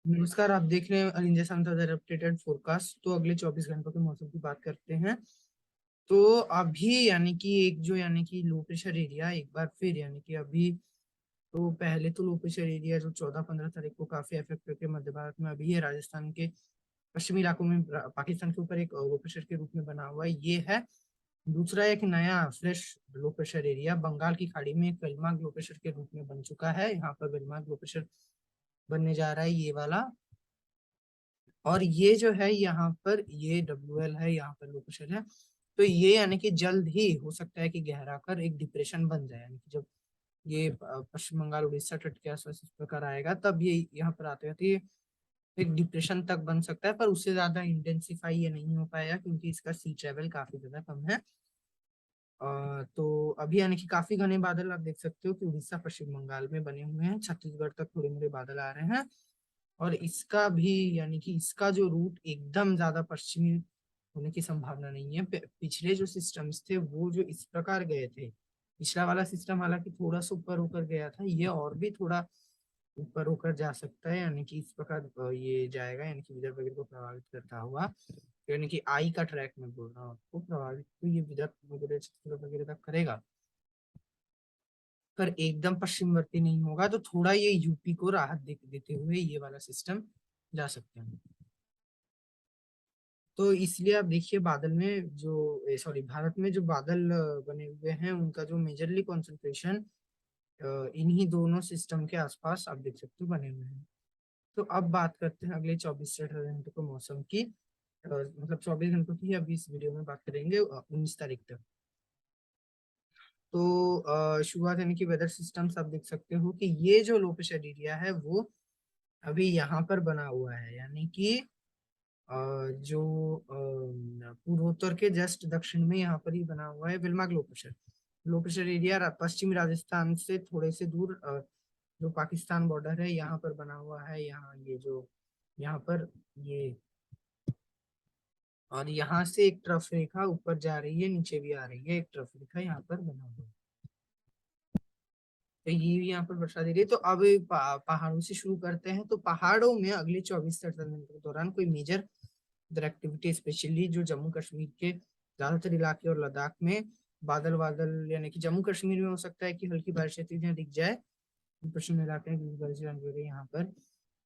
नमस्कार, आप देख रहे हैं अरिंजय संतादर अपडेटेड फोरकास्ट। तो अगले 24 घंटों के मौसम की बात करते हैं। तो अभी यानी कि एक जो यानी कि लो प्रेशर एरिया एक बार फिर यानी कि अभी तो पहले तो लो प्रेशर एरिया जो 14-15 तारीख को काफी इफेक्ट करके मध्य भारत में अभी है, राजस्थान के पश्चिमी इलाकों में पाकिस्तान के ऊपर एक लो प्रेशर के रूप में बना हुआ है, ये है। दूसरा एक नया fresh low pressure area Bengal की खाड़ी में एक वेलमार्क लो प्रेशर के रूप में बन चुका है। यहाँ पर वेलमार्क लो प्रेशर बनने जा रहा है, ये वाला। और ये जो है यहाँ पर ये WL है, यहाँ पर लोकेशन है। तो ये यानी कि जल्द ही हो सकता है कि गहरा कर एक डिप्रेशन बन जाए, यानी कि जब ये पश्चिम बंगाल उड़ीसा तट के आसपास इस प्रकार आएगा तब ये यहाँ पर आते हैं, तो ये एक डिप्रेशन तक बन सकता है। पर उससे ज्यादा इंटेंसिफाई ये नहीं हो पाएगा क्योंकि इसका सी ट्रेवल काफी ज्यादा कम है। तो अभी यानी कि काफी घने बादल आप देख सकते हो कि उड़ीसा पश्चिम बंगाल में बने हुए हैं, छत्तीसगढ़ तक थोड़े मोड़े बादल आ रहे हैं। और इसका भी यानी कि इसका जो रूट एकदम ज्यादा पश्चिमी होने की संभावना नहीं है। पिछले जो सिस्टम्स थे वो जो इस प्रकार गए थे, पिछला वाला सिस्टम हालांकि थोड़ा सा ऊपर होकर गया था, ये और भी थोड़ा ऊपर होकर जा सकता है, यानी कि इस प्रकार ये जाएगा, यानी कि विदर्भ वगैरह को प्रभावित करता हुआ। यानी कि आई का ट्रैक में बोल रहा हूँ आपको, प्रभावित तो ये विदर्भ वगैरह छत्तीसगढ़ वगैरह तक करेगा, पर एकदम पश्चिमवर्ती नहीं होगा। तो थोड़ा ये यूपी को राहत देते हुए ये वाला सिस्टम जा सकते हैं। तो इसलिए आप देखिए बादल में जो सॉरी भारत में जो बादल बने हुए हैं उनका जो मेजरली कॉन्सेंट्रेशन इन्हीं दोनों सिस्टम के आसपास आप देख सकते हो बने हुए हैं। तो अब बात करते हैं अगले 24 से 28 घंटों को मौसम की। मतलब 24 घंटों की अभी इस वीडियो में बात करेंगे 19 तारीख तक। तो शुरुआत यानी कि वेदर सिस्टम्स आप देख सकते हो कि ये जो लो प्रेशर एरिया है वो अभी यहाँ पर बना हुआ है, यानी कि जो पूर्वोत्तर के जस्ट दक्षिण में यहाँ पर ही बना हुआ है वेलमार्क लो प्रेशर एरिया पश्चिमी राजस्थान से थोड़े से दूर जो पाकिस्तान बॉर्डर है यहाँ पर बना हुआ है। यहाँ ये जो यहाँ पर ये, और यहाँ से एक ट्रफ रेखा ऊपर जा रही है, नीचे भी आ रही है, एक ट्रफ रेखा यहाँ पर बना हुआ है। तो ये भी यहाँ पर वर्षा दे रही है। तो अब पहाड़ों से शुरू करते हैं। तो पहाड़ों में अगले 24 से 48 घंटों के दौरान कोई मेजर इधर एक्टिविटी, स्पेशली जो जम्मू कश्मीर के ज्यादातर इलाके और लद्दाख में बादल बादल, यानी कि जम्मू कश्मीर में हो सकता है कि हल्की बारिश गतिविधियां दिख जाए। पश्चिमी इलाके में बारिश यहाँ पर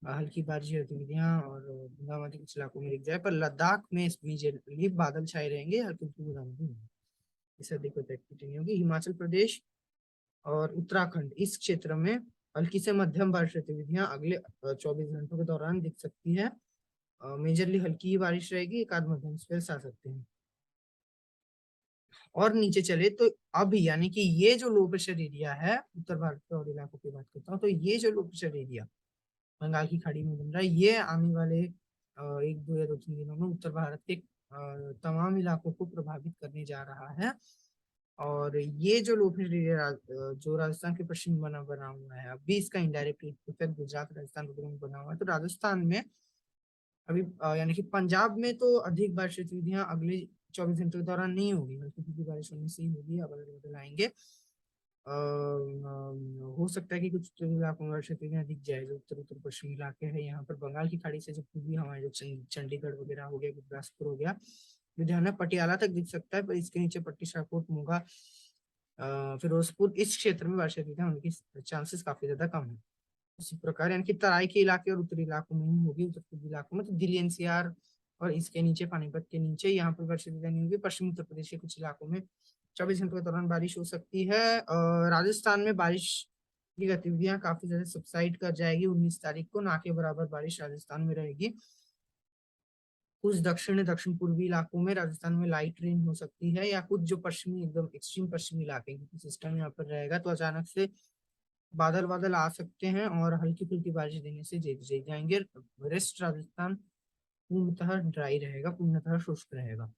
हल्की बारिश गतिविधियां और बूंदाबांदी कुछ इलाकों में दिख जाए, पर लद्दाख में इमीडिएटली बादल छाए रहेंगे, हल्की हल्की बूंदाबांदी होगी। इससे दिक्कत एक्टिविटी नहीं होगी। हिमाचल प्रदेश और उत्तराखंड इस क्षेत्र में हल्की से मध्यम बारिश गतिविधियां अगले 24 घंटों के दौरान दिख सकती है। मेजरली हल्की ही बारिश रहेगी, एक आध मध्यम स्पेल्स आ सकते हैं। और नीचे चले तो अब यानी कि ये जो लो प्रेशर एरिया है, उत्तर भारत के और इलाकों की बात करता हूँ, तो ये जो लो प्रेशर एरिया बंगाल की खाड़ी में बन रहा है, ये आने वाले 1, 2 या 2, 3 दिनों में उत्तर भारत के तमाम इलाकों को प्रभावित करने जा रहा है। और ये जो लो प्रेशर एरिया जो राजस्थान के पश्चिम बना बना हुआ है, अभी इसका इनडायरेक्ट इफेक्ट गुजरात राजस्थान वगैरह में बना हुआ है। तो राजस्थान में अभी यानी कि पंजाब में तो अधिक बारिश गतिविधियां अगले 24 घंटों के दौरान नहीं होगी, हल्की फुल्की बारिश होने से ही होगी। अब अगर बदल आएंगे हो सकता है कि कुछ उत्तरी इलाकों में बारिश गतिविधियां दिख जाए, जो उत्तर उत्तर पश्चिमी इलाके हैं यहाँ पर बंगाल की खाड़ी से जो पूर्वी हवाएं, जो चंडीगढ़ वगैरह हो गया, गुरदासपुर हो गया, लुधियाना पटियाला तक दिख सकता है, पर इसके नीचे पट्टी शाहकोट मोगा फिरोजपुर इस क्षेत्र में बारिश गतिविधियां होने की चांसेस काफी ज्यादा कम है। इसी प्रकार यानी कि तराई के इलाके और उत्तरी इलाकों में ही होगी, उत्तर पूर्वी इलाकों में तो दिल्ली NCR और इसके नीचे पानीपत के नीचे यहाँ पर वर्षा नहीं होगी। पश्चिमी उत्तर प्रदेश के कुछ इलाकों में 24 घंटों के दौरान बारिश हो सकती है। राजस्थान में बारिश की गतिविधियां काफी ज्यादा सबसाइड कर जाएगी। 19 तारीख को ना के बराबर बारिश राजस्थान में रहेगी। कुछ दक्षिण पूर्वी इलाकों में राजस्थान में लाइट रेन हो सकती है, या कुछ जो पश्चिमी एकदम एक्सट्रीम पश्चिमी इलाके सिस्टम यहाँ पर रहेगा, तो अचानक से बादल बादल आ सकते हैं और हल्की फुल्की बारिश देने से जीत जाएंगे। वेस्ट राजस्थान पूर्णतः ड्राई रहेगा, पूर्णतः शुष्क रहेगा।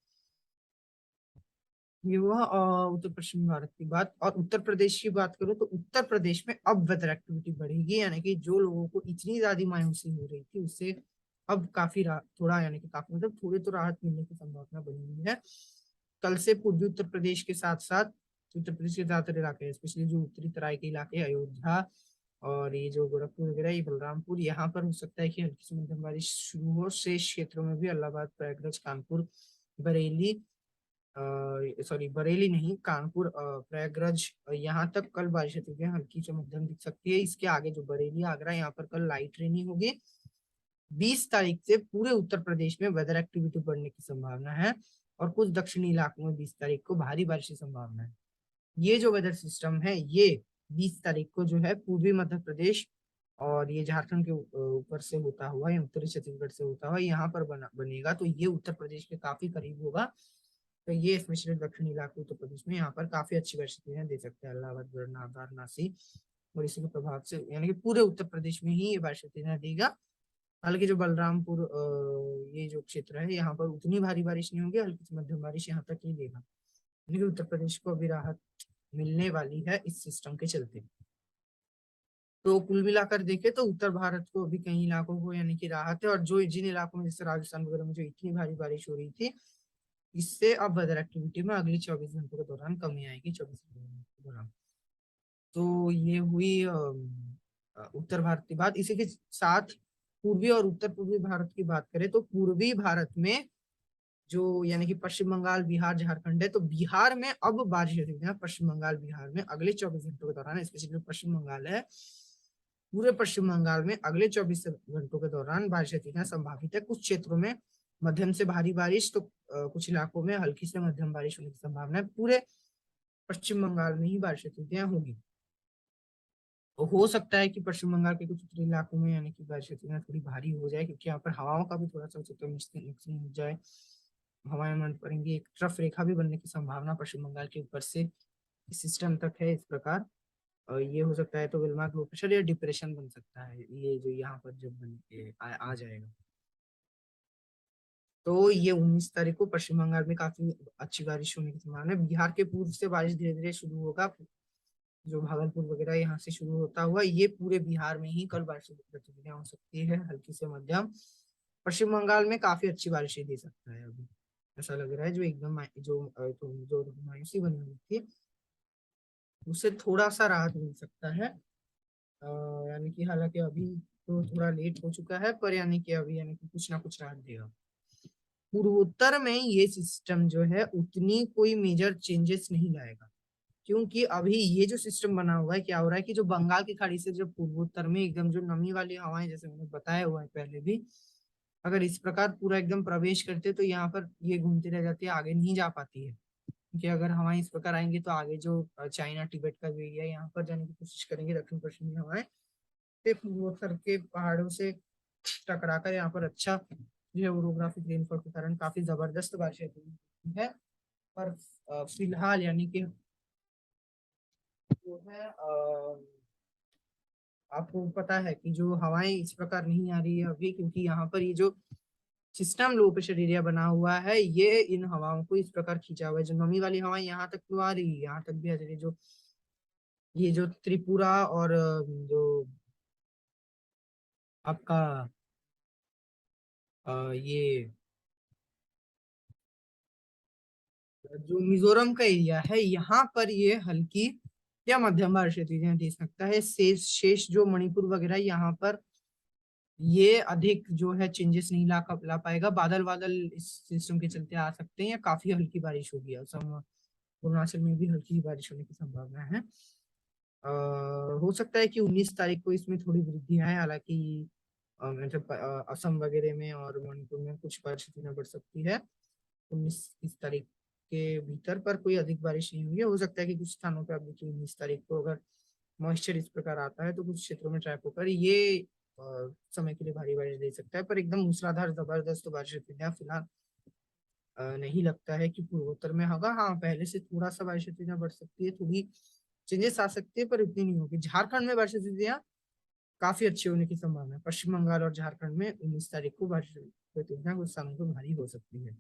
ये हुआ उत्तर पश्चिमी भारत की बात। और उत्तर प्रदेश की बात करूं तो उत्तर प्रदेश में अब वेदर एक्टिविटी बढ़ेगी, यानी कि जो लोगों को इतनी ज्यादा मायूसी हो रही थी उससे अब काफी थोड़ा, यानी कि काफी मतलब थोड़ी तो राहत मिलने की संभावना बनी हुई है। कल से पूर्वी उत्तर प्रदेश के साथ साथ उत्तर प्रदेश के ज्यादातर इलाके, स्पेशली जो उत्तरी तराई के इलाके, अयोध्या और ये जो गोरखपुर वगैरह, ये बलरामपुर, यहाँ पर हो सकता है कि हल्की से मध्यम बारिश शुरू हो। शेष क्षेत्रों में भी इलाहाबाद, प्रयागराज, कानपुर, बरेली, सॉरी बरेली नहीं, कानपुर, प्रयागराज, यहाँ तक कल बारिश होती है, हल्की से मध्यम दिख सकती है। इसके आगे जो बरेली, आगरा, यहाँ पर कल लाइट रेनी होगी। 20 तारीख से पूरे उत्तर प्रदेश में वेदर एक्टिविटी बढ़ने की संभावना है, और कुछ दक्षिणी इलाकों में 20 तारीख को भारी बारिश की संभावना है। ये जो वेदर सिस्टम है, ये 20 तारीख को जो है पूर्वी मध्य प्रदेश और ये झारखंड के ऊपर से होता हुआ या उत्तरी छत्तीसगढ़ से होता हुआ यहाँ पर बनेगा, तो ये उत्तर प्रदेश के काफी करीब होगा। तो ये स्पेशली दक्षिणी इलाके उत्तर प्रदेश में यहाँ पर काफी अच्छी वर्षा दे सकते हैं, इलाहाबाद, वाराणसी और इसी के प्रभाव से यानी कि पूरे उत्तर प्रदेश में ही ये वर्षा देगा। हालांकि जो बलरामपुर ये जो क्षेत्र है, यहाँ पर उतनी भारी बारिश नहीं होगी, हल्की से मध्यम बारिश यहाँ तक ही देगा। यानी कि उत्तर प्रदेश को अभी राहत मिलने वाली है इस सिस्टम के चलते। तो कुल मिलाकर देखें तो उत्तर भारत को अभी कई इलाकों को यानी कि राहत है, और जो जिन इलाकों में जैसे राजस्थान वगैरह में जो इतनी भारी बारिश हो रही थी, इससे अब वेदर एक्टिविटी में अगले 24 घंटों के दौरान कमी आएगी, 24 घंटों के दौरान। तो ये हुई उत्तर भारत की बात। इसी के साथ पूर्वी और उत्तर पूर्वी भारत की बात करें तो पूर्वी भारत में जो यानी कि पश्चिम बंगाल, बिहार, झारखंड है, तो बिहार में अब बारिश हो सकती है। पश्चिम बंगाल, बिहार में अगले 24 घंटों के दौरान, स्पेशली पश्चिम बंगाल है, पूरे पश्चिम बंगाल में अगले 24 घंटों के दौरान बारिश होती है संभावित है। कुछ क्षेत्रों में मध्यम से भारी बारिश, तो कुछ इलाकों में हल्की से मध्यम बारिश होने की संभावना है। पूरे पश्चिम बंगाल में ही बारिश होगी। तो हो सकता है कि पश्चिम बंगाल के कुछ उत्तरी इलाकों में यानी कि बारिश थोड़ी भारी हो जाए, क्योंकि यहाँ पर हवाओं का भी थोड़ा सा नुकसान हो जाए, हवाएं मंड पड़ेंगी। एक ट्रफ रेखा भी बनने की संभावना पश्चिम बंगाल के ऊपर से इस सिस्टम तक है। इस प्रकार ये हो सकता है तो विल्मा लो प्रेशर या डिप्रेशन बन सकता है, ये जो यहाँ पर जब बन के आ जाएगा। तो ये 19 तारीख को पश्चिम बंगाल में काफी अच्छी बारिश होने की संभावना है। बिहार के पूर्व से बारिश धीरे धीरे शुरू होगा, जो भागलपुर वगैरह यहाँ से शुरू होता हुआ ये पूरे बिहार में ही कल बारिश गतिविधियां हो सकती है, हल्की से मध्यम। पश्चिम बंगाल में काफी अच्छी बारिशें दे सकता है अभी, ऐसा लग रहा है। जो एकदम जो मायूसी बनी हुई थी, उससे थोड़ा सा राहत मिल सकता है। यानी कि हालांकि अभी तो थोड़ा लेट हो चुका है, पर यानी कि अभी यानी कि कुछ ना कुछ राहत देगा। पूर्वोत्तर में ये सिस्टम जो है उतनी कोई मेजर चेंजेस नहीं लाएगा, क्योंकि अभी ये जो सिस्टम बना हुआ है, क्या हो रहा है कि जो बंगाल की खाड़ी से जो पूर्वोत्तर में एकदम जो नमी वाली हवाएं, जैसे मैंने बताया हुआ है पहले भी, अगर इस प्रकार पूरा एकदम प्रवेश करते तो यहाँ पर ये घूमती रह जाती है, आगे नहीं जा पाती है। क्योंकि अगर हवाएं इस प्रकार आएंगी तो आगे जो चाइना टिबेट का जो एरिया है, यहाँ पर जाने की कोशिश करेंगे दक्षिण पश्चिमी हवाएं, तो पूर्वोत्तर के पहाड़ों से टकराकर यहाँ पर अच्छा जो है ओरोग्राफिक रेनफॉल के कारण काफी जबरदस्त बारिश है। पर फिलहाल यानी कि जो है आपको पता है कि जो हवाएं इस प्रकार नहीं आ रही है अभी, क्योंकि यहाँ पर ये जो सिस्टम लो प्रेशर एरिया बना हुआ है, ये इन हवाओं को इस प्रकार खींचा हुआ है। जो नमी वाली हवाएं यहाँ तक तो आ रही है, यहाँ तक भी आ रही है। जो ये जो त्रिपुरा और जो आपका ये जो मिजोरम का एरिया है, यहाँ पर ये हल्की या मध्यम बारिश दे सकता है। शेष जो मणिपुर वगैरह, यहाँ पर ये अधिक जो है चेंजेस नहीं ला पाएगा। बादल बादल इस सिस्टम के चलते आ सकते हैं, या काफी हल्की बारिश होगी। असम, अरुणाचल में भी हल्की बारिश होने की संभावना है। हो सकता है कि 19 तारीख को इसमें थोड़ी वृद्धि आए, हालांकि मतलब असम वगैरह में और मणिपुर में कुछ बारिश बढ़ सकती है 19 तारीख के भीतर, पर कोई अधिक बारिश नहीं हुई है। हो सकता है कि कुछ स्थानों पर आप देखिए 19 तारीख को अगर मॉइस्चर इस प्रकार आता है तो कुछ क्षेत्रों में ट्रैप होकर ये समय के लिए भारी बारिश दे सकता है, पर एकदम मूसलाधार जबरदस्त बारिश फिलहाल नहीं लगता है कि पूर्वोत्तर में होगा। हाँ, पहले से थोड़ा सा बारिश बढ़ सकती है, थोड़ी चेंजेस आ सकती है, पर इतनी नहीं होगी। झारखंड में बारिश काफी अच्छी होने की संभावना है। पश्चिम बंगाल और झारखंड में 19 तारीख को बारिश गतिविधियां कुछ स्थानों पर भारी हो सकती है।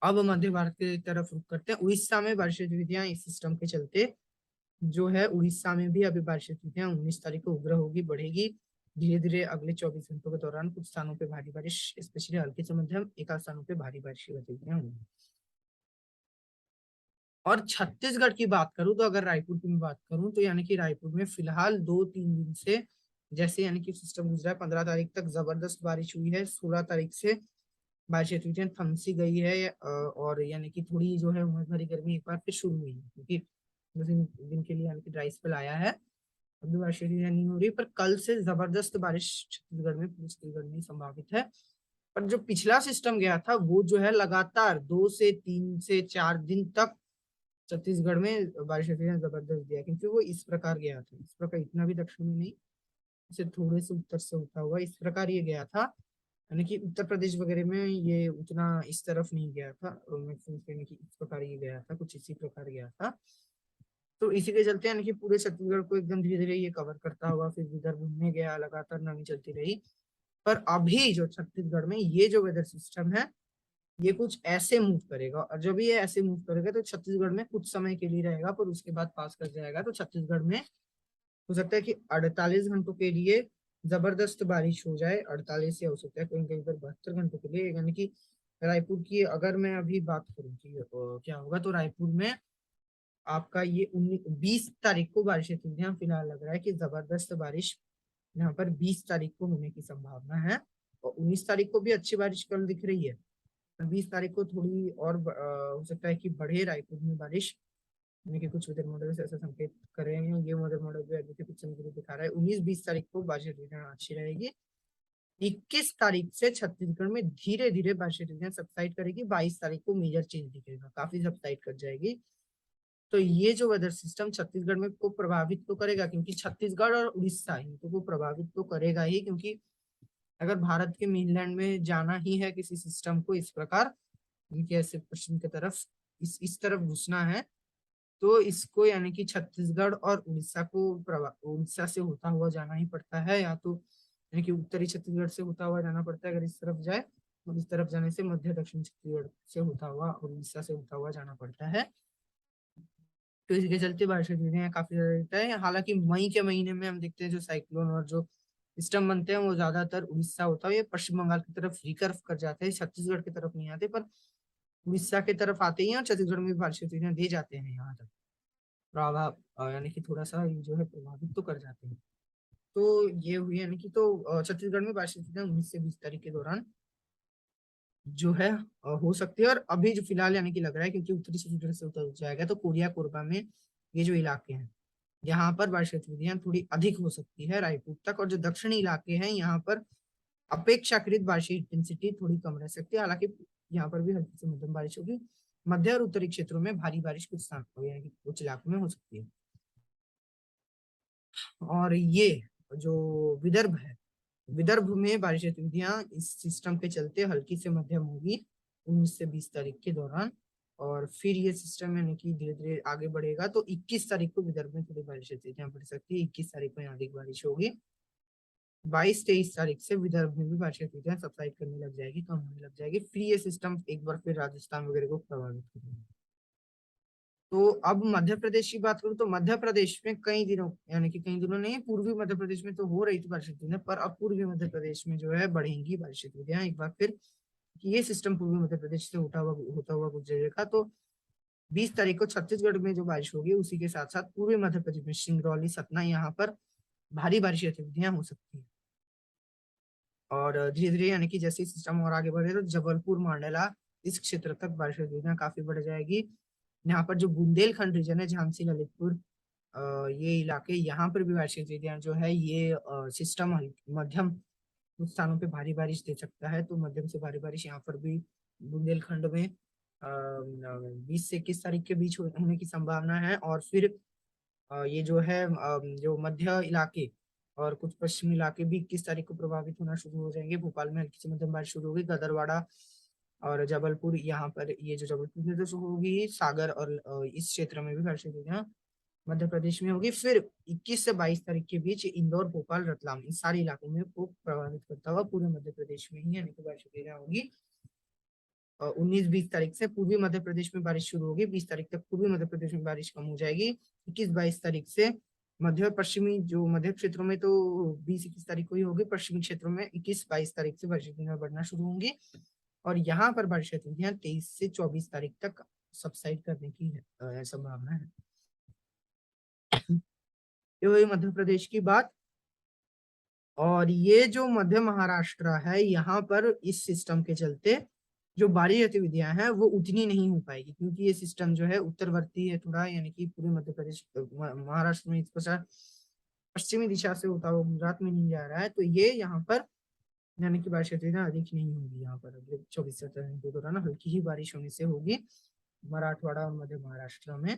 अब मध्य भारत की तरफ रुख करते हैं। उड़ीसा में बारिश गतिविधियां इस सिस्टम के चलते जो है, उड़ीसा में भी अभी बारिश गतिविधियां 19 तारीख को उग्र होगी, बढ़ेगी धीरे धीरे। अगले 24 घंटों के दौरान कुछ स्थानों पे भारी बारिश, स्पेशली हल्की से मध्यम, एक आध स्थानों पे भारी बारिश की गतिविधियां होंगी। और छत्तीसगढ़ की बात करूं तो अगर रायपुर की मैं बात करूं तो यानी कि रायपुर में फिलहाल 2-3 दिन से जैसे यानी कि सिस्टम गुजरा है, 15 तारीख तक जबरदस्त बारिश हुई है, 16 तारीख से बारिश हुई है, थम सी गई है, और यानी कि थोड़ी जो है उमस भरी गर्मी एक बार फिर शुरू हुई है, क्योंकि 2 दिन के लिए यानी कि ड्राई स्पेल आया है। अभी बारिश नहीं हो रही, पर कल से जबरदस्त बारिश छत्तीसगढ़ में, पूरे छत्तीसगढ़ में संभावित है। पर जो पिछला सिस्टम गया था वो जो है लगातार 2 से 3 से 4 दिन तक छत्तीसगढ़ में बारिश जबरदस्त दिया, क्योंकि वो इस प्रकार गया था, इस प्रकार इतना भी दक्षिण में नहीं, इसे थोड़े से उत्तर से होता हुआ इस प्रकार ये गया था। यानी कि उत्तर प्रदेश वगैरह में ये उतना इस तरफ नहीं गया था, यानी कि इस प्रकार ये गया था, कुछ इसी प्रकार गया था। तो इसी के चलते यानी कि पूरे छत्तीसगढ़ को एकदम धीरे धीरे ये कवर करता हुआ फिर विदर्भ में गया, लगातार नमी चलती रही। पर अभी जो छत्तीसगढ़ में ये जो वेदर सिस्टम है, ये कुछ ऐसे मूव करेगा, और जब ये ऐसे मूव करेगा तो छत्तीसगढ़ में कुछ समय के लिए रहेगा, पर उसके बाद पास कर जाएगा। तो छत्तीसगढ़ में हो सकता है कि 48 घंटों के लिए जबरदस्त बारिश हो जाए, 48 या हो सकता है कहीं कहीं पर 72 घंटों के लिए। यानी कि रायपुर की अगर मैं अभी बात करूँ कि क्या होगा, तो रायपुर में आपका ये 20 तारीख को बारिश है, यहाँ फिलहाल लग रहा है कि जबरदस्त बारिश यहाँ पर 20 तारीख को होने की संभावना है। और 19 तारीख को भी अच्छी बारिश कल दिख रही है। 20 तारीख को थोड़ी और हो सकता है कि बढ़े रायपुर में बारिश, यानी कि कुछ वेदर मॉडल से ऐसा संकेत कर रहे हैं। ये वेदर मॉडल भी आगे के कुछ समय के लिए दिखा रहा है 19-20 तारीख को बारिश अच्छी रहेगी। 21 तारीख से छत्तीसगढ़ में धीरे धीरे बारिश सबसाइड करेगी, 22 तारीख को मेजर चेंज दिखेगा, काफी सबसाइड कर जाएगी। तो ये जो वेदर सिस्टम छत्तीसगढ़ में को प्रभावित तो करेगा, क्योंकि छत्तीसगढ़ और उड़ीसा इनको को प्रभावित तो करेगा ही, क्योंकि अगर भारत के मेनलैंड में जाना ही है किसी सिस्टम को इस प्रकार, इनके ऐसे पश्चिम की तरफ इस तरफ घुसना है, तो इसको यानी कि छत्तीसगढ़ और उड़ीसा को उड़ीसा से होता हुआ जाना ही पड़ता है, या तो यानी कि उत्तरी छत्तीसगढ़ से होता हुआ जाना पड़ता है अगर इस तरफ जाए, और इस तरफ जाने से मध्य दक्षिण छत्तीसगढ़ से होता हुआ और उड़ीसा से होता हुआ जाना पड़ता है। तो इसके चलते बारिश काफी ज्यादा रहता है। हालांकि मई के महीने में हम देखते हैं जो साइक्लोन और जो सिस्टम बनते हैं वो ज्यादातर उड़ीसा होता है, ये पश्चिम बंगाल की तरफ रिकर्व कर जाते हैं, छत्तीसगढ़ की तरफ नहीं आते, पर उड़ीसा की तरफ आते ही हैं और छत्तीसगढ़ में भी बारिश दे जाते हैं यहाँ तक प्रभाव, यानी कि थोड़ा सा ये जो है प्रभावित तो कर जाते हैं। तो ये हुई यानी कि, तो छत्तीसगढ़ में बारिश 19 से 20 तारीख के दौरान जो है हो सकती है। और अभी जो फिलहाल यानी कि लग रहा है, क्योंकि उत्तरी छत्तीसगढ़ से उतर जाएगा तो कोरिया कोरबा में ये जो इलाके हैं यहाँ पर बारिश गतिविधियां थोड़ी अधिक हो सकती है रायपुर तक, और जो दक्षिणी इलाके हैं यहाँ पर अपेक्षाकृत बारिश इंटेंसिटी थोड़ी कम रह सकती है। हालांकि यहाँ पर भी हल्की से मध्यम बारिश होगी, मध्य और उत्तरी क्षेत्रों में भारी बारिश कुछ स्थान यानी कि कुछ इलाकों में हो सकती है। और ये जो विदर्भ है, विदर्भ में बारिश गतिविधियां इस सिस्टम के चलते हल्की से मध्यम होगी 19 से 20 तारीख के दौरान, और फिर ये सिस्टम यानी कि धीरे धीरे आगे बढ़ेगा। तो 21 तारीख को विदर्भ में थोड़ी बारिश गतिविधियां बढ़ सकती है, 21 तारीख को यहाँ अधिक बारिश होगी। 22-23 तारीख से विदर्भ में भी बारिश गतिविधियां सबसाइड करने लग जाएगी, कम होने लग जाएगी, फिर ये सिस्टम एक बार फिर राजस्थान वगैरह को प्रभावित करेगा। तो अब मध्य प्रदेश की बात करूं तो मध्य प्रदेश में कई दिनों, यानी कि कई दिनों नहीं, पूर्वी मध्य प्रदेश में तो हो रही थी बारिश गतिविधियां, पर अब पूर्वी मध्य प्रदेश में जो है बढ़ेंगी बारिश गतिविधियां एक बार फिर, कि ये सिस्टम पूर्वी मध्य प्रदेश से होता हुआ गुजरेगा। तो 20 तारीख को छत्तीसगढ़ में जो बारिश होगी उसी के साथ साथ पूर्वी मध्य प्रदेश में सिंगरौली सतना यहाँ पर भारी बारिश गतिविधियां हो सकती है। और धीरे धीरे यानी कि जैसे सिस्टम और आगे बढ़े तो जबलपुर मंडला इस क्षेत्र तक बारिश गतिविधियां काफी बढ़ जाएगी। यहाँ पर जो बुंदेलखंड रीजन है, झांसी ललितपुर, ये इलाके, यहाँ पर भी बारिश गतिविधियां जो है ये सिस्टम मध्यम, कुछ स्थानों पे भारी बारिश दे सकता है। तो मध्यम से भारी बारिश यहाँ पर भी बुंदेलखंड में 20 से 21 तारीख के बीच होने की संभावना है। और फिर ये जो है जो मध्य इलाके और कुछ पश्चिमी इलाके भी 21 तारीख को प्रभावित होना शुरू हो जाएंगे। भोपाल में हल्की से मध्यम बारिश शुरू होगी, गदरवाड़ा और जबलपुर, यहाँ पर ये जो जबलपुर में तो शुरू होगी, सागर और इस क्षेत्र में भी बारिश होगी, मध्य प्रदेश में होगी। फिर 21 से 22 तारीख के बीच इंदौर, भोपाल, रतलाम, इन सारे इलाकों में को प्रभावित करता हुआ पूरे मध्य प्रदेश में ही यानी कि बारिश होगी। 19-20 तारीख से पूर्वी मध्य प्रदेश में बारिश शुरू होगी, 20 तारीख तक पूर्वी मध्य प्रदेश में बारिश कम हो जाएगी। 21-22 तारीख से मध्य और पश्चिमी जो मध्य क्षेत्रों में तो 20-21 तारीख को ही होगी, पश्चिमी क्षेत्रों में 21-22 तारीख से बारिश बढ़ना शुरू होंगी। और यहाँ पर बारिश गतिविधियां 23 से 24 तारीख तक सबसाइड करने की संभावना है। ये हुई मध्य प्रदेश की बात। और ये जो मध्य महाराष्ट्र है, यहाँ पर इस सिस्टम के चलते जो बाहरी गतिविधियां हैं वो उतनी नहीं हो पाएगी, क्योंकि ये सिस्टम जो है उत्तरवर्ती है थोड़ा, यानी कि पूरे मध्य प्रदेश महाराष्ट्र में इसका पश्चिमी दिशा से होता हुआ गुजरात में नहीं जा रहा है, तो ये यहाँ पर यानी कि बारिश गतिविधियां अधिक नहीं होगी। यहाँ पर अगले 24 घंटों के दौरान हल्की ही बारिश होने से होगी मराठवाड़ा और मध्य महाराष्ट्र में,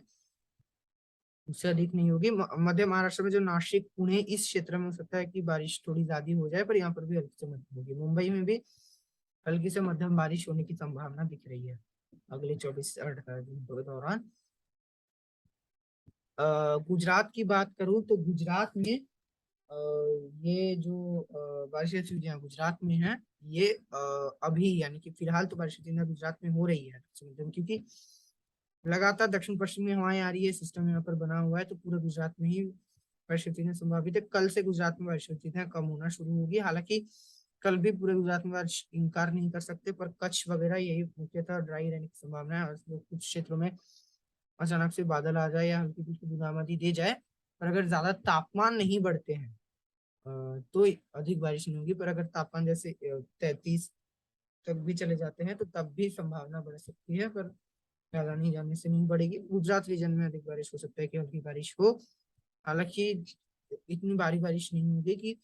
उससे अधिक नहीं होगी। मध्य महाराष्ट्र में जो नासिक पुणे इस क्षेत्र में हो सकता है कि बारिश थोड़ी ज्यादा हो जाए, पर यहाँ पर भी हल्की से मध्यम होगी। मुंबई में भी हल्की से मध्यम बारिश होने की संभावना दिख रही है अगले 24 घंटों के दौरान। गुजरात की बात करूं तो गुजरात में ये जो बारिश गतिविधियां गुजरात में है, ये अभी यानी कि फिलहाल तो बारिश गतिविधियां गुजरात में हो रही है, क्योंकि लगातार दक्षिण पश्चिमी हवाएं आ रही है, सिस्टम यहाँ पर बना हुआ है, तो पूरे गुजरात में ही बारिश गतिविधियां संभावित है। कल से गुजरात में बारिश गतिविधियां कम होना शुरू होगी, हालांकि कल भी पूरे गुजरात में बारिश इनकार नहीं कर सकते, पर कच्छ वगैरह यही मुख्यतः ड्राई रहने की संभावना है, और कुछ क्षेत्रों में अचानक से बादल आ जाए या हल्की फुल्की बूंदाबांदी दे जाए। पर अगर ज्यादा तापमान नहीं बढ़ते हैं तो अधिक बारिश नहीं होगी, पर अगर तापमान जैसे 33 तक भी चले जाते हैं तो तब भी संभावना बढ़ सकती है, पर ज्यादा नहीं जाने से नहीं बढ़ेगी। गुजरात रीजन में अधिक बारिश हो सकता है कि हल्की बारिश हो, हालांकि इतनी भारी बारिश नहीं होगी कि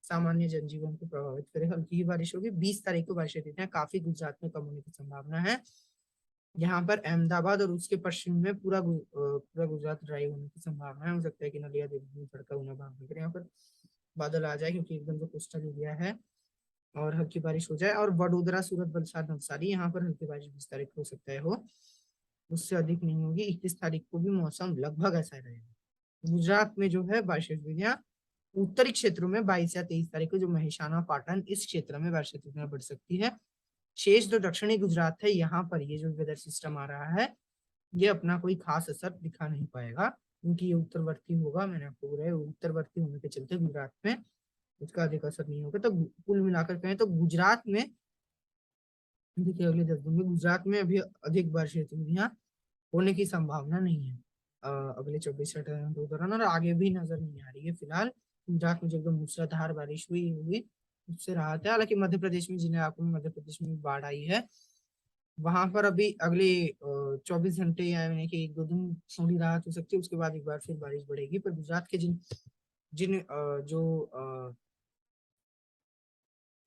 सामान्य जनजीवन को प्रभावित करे, हल्की ही बारिश होगी। 20 तारीख को बारिश देते हैं, काफी गुजरात में कम होने की संभावना है। यहाँ पर अहमदाबाद और उसके पश्चिम में पूरा गुजरात ड्राई होने की संभावना है। हो सकता है कि नलिया देवी तड़का होना भाग निकले, यहाँ पर बादल आ जाए क्योंकि एकदम जो कोस्टल एरिया है, और हल्की बारिश हो जाए। और वडोदरा, सूरत, वलसाड, नवसारी यहाँ पर हल्की बारिश 20 तारीख को हो सकता है हो, उससे अधिक नहीं होगी। 21 तारीख को भी मौसम लगभग ऐसा रहेगा। गुजरात में जो है बारिश गतिविधियां उत्तरी क्षेत्रों में 22 या 23 तारीख को जो महिसाना, पाटन इस क्षेत्र में बारिश गतिविधियां बढ़ सकती है। शेष जो दक्षिणी गुजरात है, यहाँ पर ये जो वेदर सिस्टम आ रहा है, ये अपना कोई खास असर दिखा नहीं पाएगा, क्योंकि ये उत्तरवर्ती होगा। मैंने आपको बोला उत्तरवर्ती होने के चलते गुजरात में उसका अधिक असर नहीं होगा। तो कुल मिलाकर कहें तो गुजरात में देखिए अगले 10 दिन में गुजरात में अभी अधिक बारिश गतिविधियां होने की संभावना नहीं है अगले 24 घंटों के दौरान, और आगे भी नजर नहीं आ रही है फिलहाल। गुजरात में जो एकदम मूसलाधार बारिश हुई हुई उससे राहत है। हालांकि मध्य प्रदेश में, जिन इलाकों में मध्य प्रदेश में बाढ़ आई है, वहां पर अभी अगले 24 घंटे यानी कि 1-2 दिन थोड़ी राहत हो सकती है, उसके बाद एक बार फिर बारिश बढ़ेगी। पर गुजरात के जिन जिन जो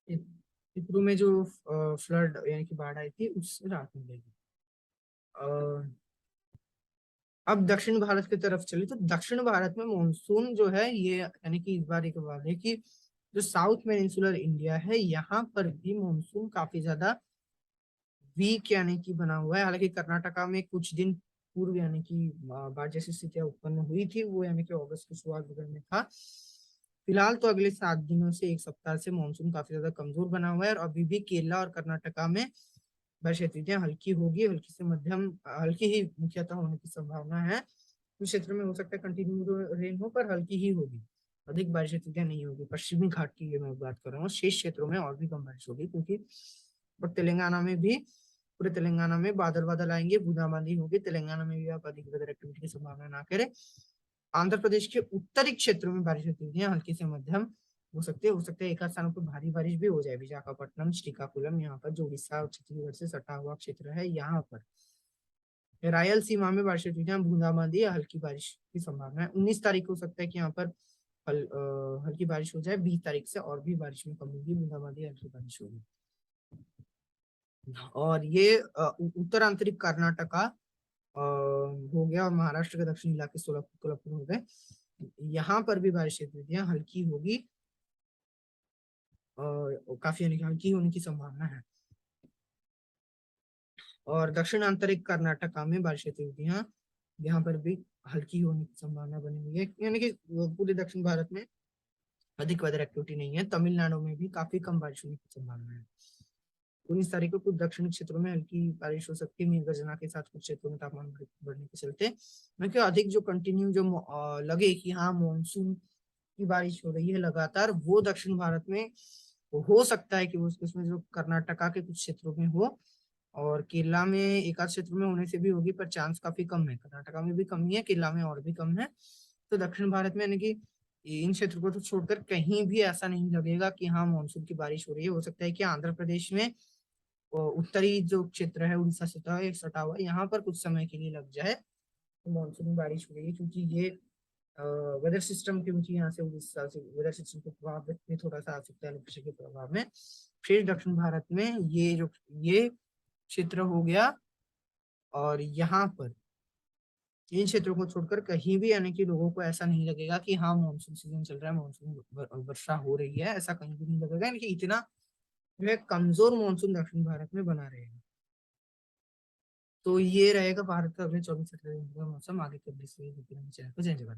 चित्रों में जो फ्लड यानी कि बाढ़ आई थी, उससे राहत मिलेगी। अब दक्षिण भारत की तरफ चले तो दक्षिण भारत में मानसून जो है ये यानी कि इस बार एक बात है कि जो साउथ में इंसुलर इंडिया है, यहाँ पर भी मानसून काफी ज्यादा वीक यानी कि बना हुआ है। हालांकि कर्नाटका में कुछ दिन पूर्व यानी कि बाढ़ जैसी स्थितियां उत्पन्न हुई थी, वो यानी कि अगस्त की शुरुआत वगैरह में था। फिलहाल तो अगले 7 दिनों से एक सप्ताह से मानसून काफी ज्यादा कमजोर बना हुआ है, और अभी भी केरला और कर्नाटका में बारिश गतिविधियां हल्की होगी, हल्की से मध्यम, हल्की ही मुख्यतः होने की संभावना है। कुछ क्षेत्रों में हो सकता है कंटिन्यू रेन हो, पर हल्की ही होगी, अधिक बारिश गतिविधियां नहीं होगी। पश्चिमी घाट की ये मैं बात कर रहा हूँ, शेष क्षेत्रों में और भी कम बारिश होगी, क्योंकि और तेलंगाना में भी, पूरे तेलंगाना में बादल बादल आएंगे, बूंदाबांदी होगी। तेलंगाना में भी आप अधिक वेदर एक्टिविटी की संभावना ना करें। आंध्र प्रदेश के उत्तरी क्षेत्रों में बारिश गतिविधियां हल्की से मध्यम हो सकते हैं एक आध स्थानों पर भारी बारिश भी हो जाए। विशाखापट्टनम, श्रीकाकुलम, यहाँ पर जो उड़ीसा और छत्तीसगढ़ से सटा हुआ क्षेत्र है, यहाँ पर रायलसीमा में बारिश गतिविधियां बूंदाबांदी या हल्की बारिश की संभावना है। 19 तारीख को हो सकता है कि यहाँ पर हल्की बारिश हो जाए। 20 तारीख से और भी बारिश में कमी होगी, बूंदाबांदी हल्की बारिश होगी। और ये उत्तरांतरिक कर्नाटका हो गया, और महाराष्ट्र के दक्षिणी इलाके सोलापुर, कोल्हापुर हो गए, यहाँ पर भी बारिश गतिविधियां हल्की होगी, और काफी हल्की होने की संभावना है। और दक्षिण आंतरिक कर्नाटका में बारिश गतिविधियां यहाँ पर भी हल्की होने की संभावना बनी हुई है, यानी कि पूरे दक्षिण भारत में अधिक वेदर एक्टिविटी नहीं है। तमिलनाडु में भी काफी कम बारिश होने की संभावना है। 19 तारीख को कुछ दक्षिणी क्षेत्रों में हल्की बारिश हो सकती है, मेघ गर्जना के साथ कुछ क्षेत्रों में तापमान बढ़ने के चलते। मैं क्या अधिक जो कंटिन्यू जो लगे कि हाँ मानसून की बारिश हो रही है लगातार, वो दक्षिण भारत में हो सकता है कि उसमें जो कर्नाटका के कुछ क्षेत्रों में हो, और केरला में एक आध क्षेत्र में होने से भी होगी, पर चांस काफी कम है। कर्नाटका में भी कम ही है, केरला में और भी कम है। तो दक्षिण भारत में यानी कि इन क्षेत्रों को तो छोड़कर कहीं भी ऐसा नहीं लगेगा कि हाँ मानसून की बारिश हो रही है। हो सकता है कि आंध्र प्रदेश में उत्तरी जो क्षेत्र है उड़ीसा से सटा हुआ, यहाँ पर कुछ समय के लिए लग जाए तो मानसून में बारिश हो रही है, क्योंकि ये वेदर सिस्टम, क्योंकि यहाँ से उड़ीसा से वेदर सिस्टम के प्रभाव में थोड़ा सा आ सकता है, लघुचाप के प्रभाव में। फिर दक्षिण भारत में ये क्षेत्र हो गया, और यहाँ पर इन क्षेत्रों को छोड़कर कहीं भी, यानी कि लोगों को ऐसा नहीं लगेगा कि हाँ मानसून सीजन चल रहा है, मानसून वर्षा हो रही है, ऐसा कहीं भी नहीं लगेगा। यानी कि इतना जो है कमजोर मानसून दक्षिण भारत में बना रहेगा। तो ये रहेगा भारत का अगले 24 से 28 दिन का मौसम। आगे के अपडेट्स के लिए जय जवान।